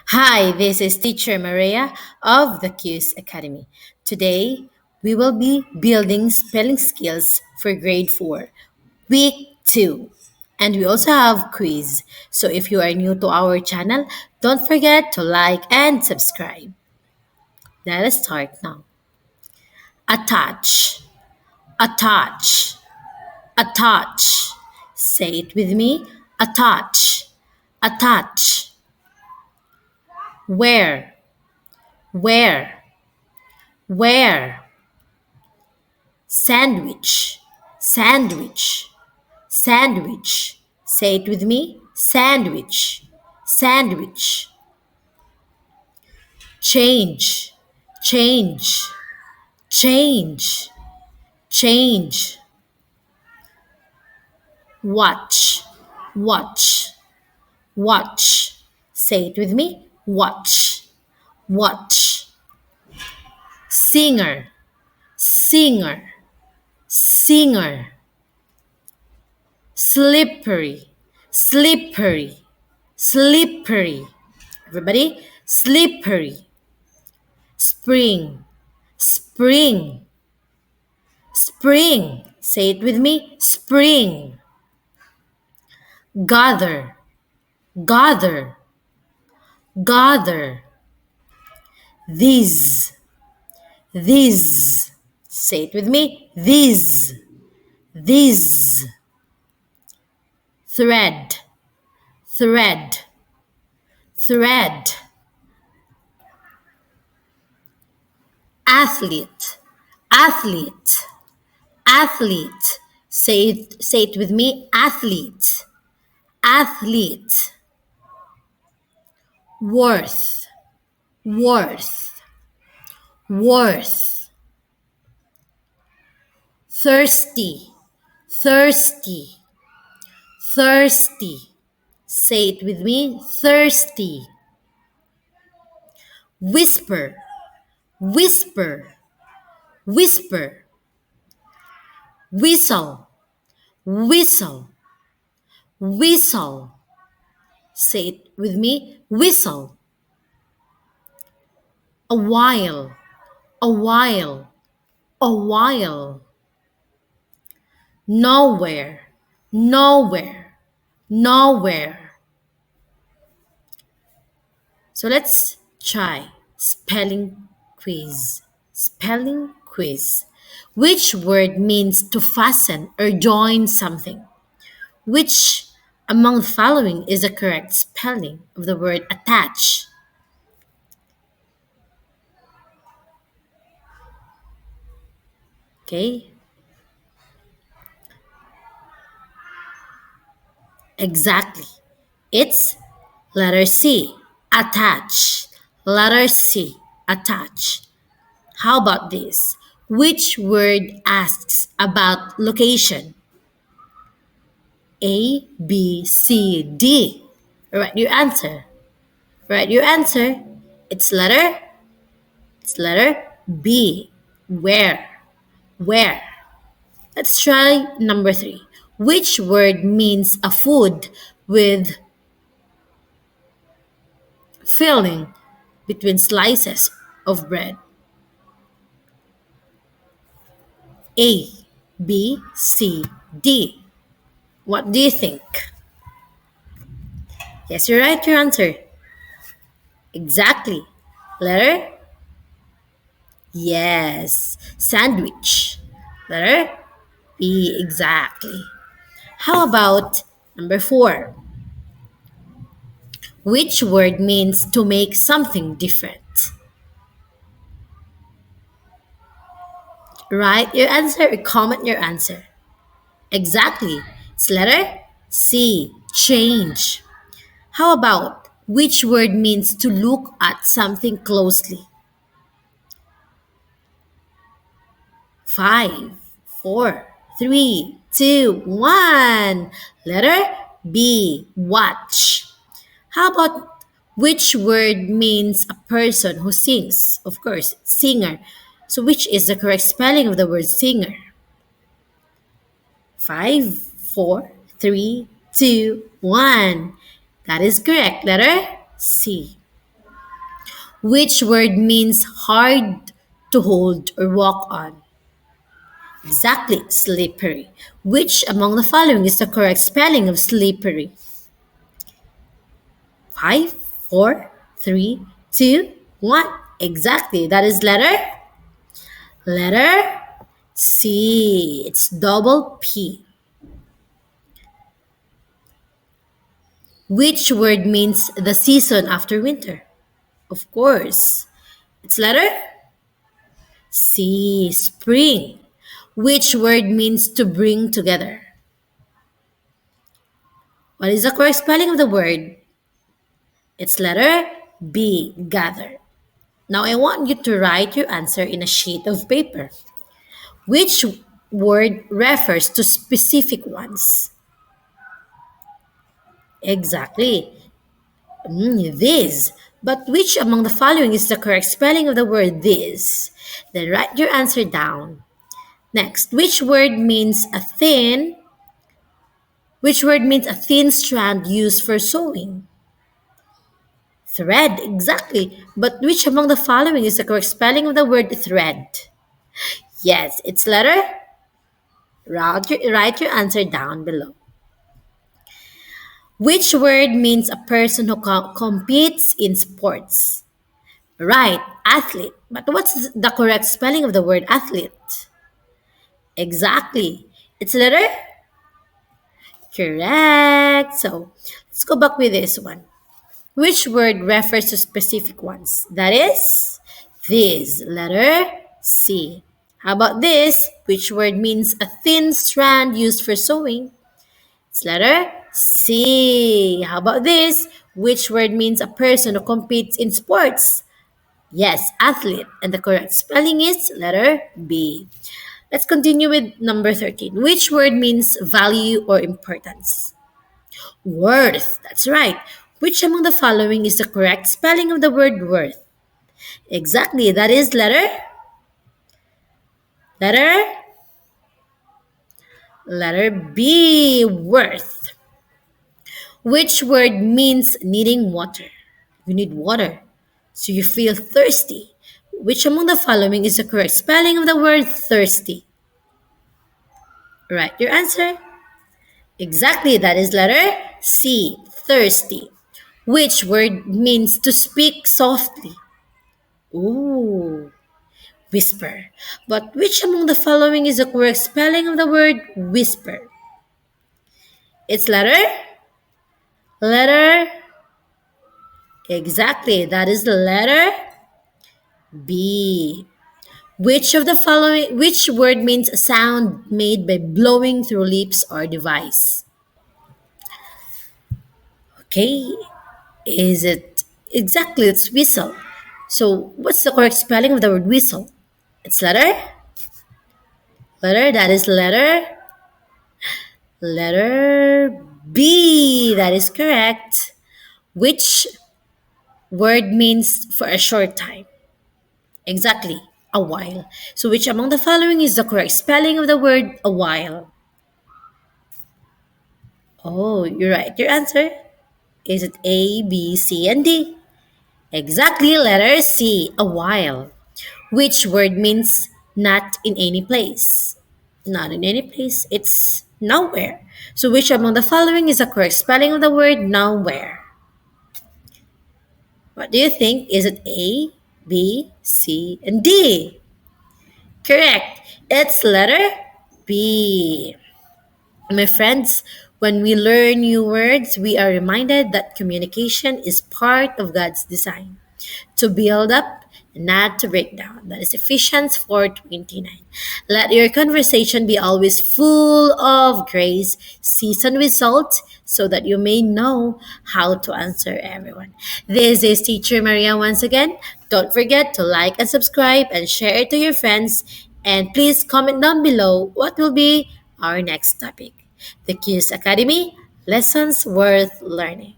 Hi, this is Teacher Maria of TheQsAcademy. Today, we will be building spelling skills for grade 4, week 2. And we also have quiz. So if you are new to our channel, don't forget to like and subscribe. Let us start now. Attach, attach, attach. Say it with me. Attach, attach. Where, where, where. Sandwich, sandwich, sandwich. Say it with me. Sandwich, sandwich. Change, change, change, change. Watch, watch, watch. Say it with me. Watch, watch. Singer, singer, singer. Slippery, slippery, slippery. Everybody, slippery. Spring, spring, spring. Say it with me. Spring. Gather, gather, gather. These, these. Say it with me. These, these. Thread, thread, thread. Athlete, athlete, athlete. Say it with me. Athlete, athlete. Worth, worth, worth. Thirsty, thirsty, thirsty. Say it with me. Thirsty. Whisper, whisper, whisper. Whistle, whistle, whistle. Say it with me. Whistle. A while, a while, a while. Nowhere, nowhere, nowhere. So let's try spelling quiz. Spelling quiz. Which word means to fasten or join something? Which among the following is the correct spelling of the word attach? Okay, exactly. It's letter C, attach. Letter C, attach. How about this? Which word asks about location? A, B, C, D. Write your answer. Write your answer. It's letter B. Where? Where? Let's try number 3. Which word means a food with filling between slices of bread? A, B, C, D. What do you think? Yes, you're right, your answer. Exactly. Letter? Yes. Sandwich. Letter? B, exactly. How about number 4? Which word means to make something different? Write your answer or comment your answer. Exactly. It's letter C, change. How about which word means to look at something closely? 5, 4, 3, 2, 1. Letter B, watch. How about which word means a person who sings? Of course, singer. So which is the correct spelling of the word singer? 5, 4, 3, 2, 1. That is correct. Letter C. Which word means hard to hold or walk on? Exactly, slippery. Which among the following is the correct spelling of slippery? Five, four, three, two, one. Exactly, that is letter C. It's double P. Which word means the season after winter? Of course. It's letter C. Spring. Which word means to bring together? What is the correct spelling of the word? It's letter B. Gather. Now I want you to write your answer in a sheet of paper. Which word refers to specific ones? Exactly. This. But which among the following is the correct spelling of the word this? Then write your answer down. Next, which word means a thin strand used for sewing? Thread, exactly. But which among the following is the correct spelling of the word thread? Yes, it's letter. Write your answer down below. Which word means a person who competes in sports? Right, athlete. But what's the correct spelling of the word athlete? Exactly. It's letter correct. So let's go back with this one. Which word refers to specific ones? That is this, letter C. How about this? Which word means a thin strand used for sewing? It's letter C. How about this? Which word means a person who competes in sports? Yes, athlete. And the correct spelling is letter B. Let's continue with number 13. Which word means value or importance? Worth. That's right. Which among the following is the correct spelling of the word worth? Exactly. That is letter letter B. Worth. Which word means needing water? You need water. So you feel thirsty. Which among the following is the correct spelling of the word thirsty? Write your answer. Exactly, that is letter C, thirsty. Which word means to speak softly? Ooh, whisper. But which among the following is the correct spelling of the word whisper? It's letter, exactly, that is the letter B. Which word means a sound made by blowing through lips or device? Okay, is it exactly? It's whistle. So, what's the correct spelling of the word whistle? It's letter. That is letter B. That is correct. Which word means for a short time? Exactly, a while. So, which among the following is the correct spelling of the word a while? Oh, you're right. Your answer is it A, B, C, and D? Exactly, letter C, a while. Which word means not in any place? Not in any place, it's nowhere. So, which among the following is the correct spelling of the word nowhere? What do you think? Is it A, B, C, and D? Correct. It's letter B. My friends, when we learn new words, we are reminded that communication is part of God's design to build up, not to break down. That is Ephesians 4:29. Let your conversation be always full of grace, seasoned with salt, so that you may know how to answer everyone. This is Teacher Maria once again. Don't forget to like and subscribe and share it to your friends. And please comment down below what will be our next topic. The Q's Academy, lessons worth learning.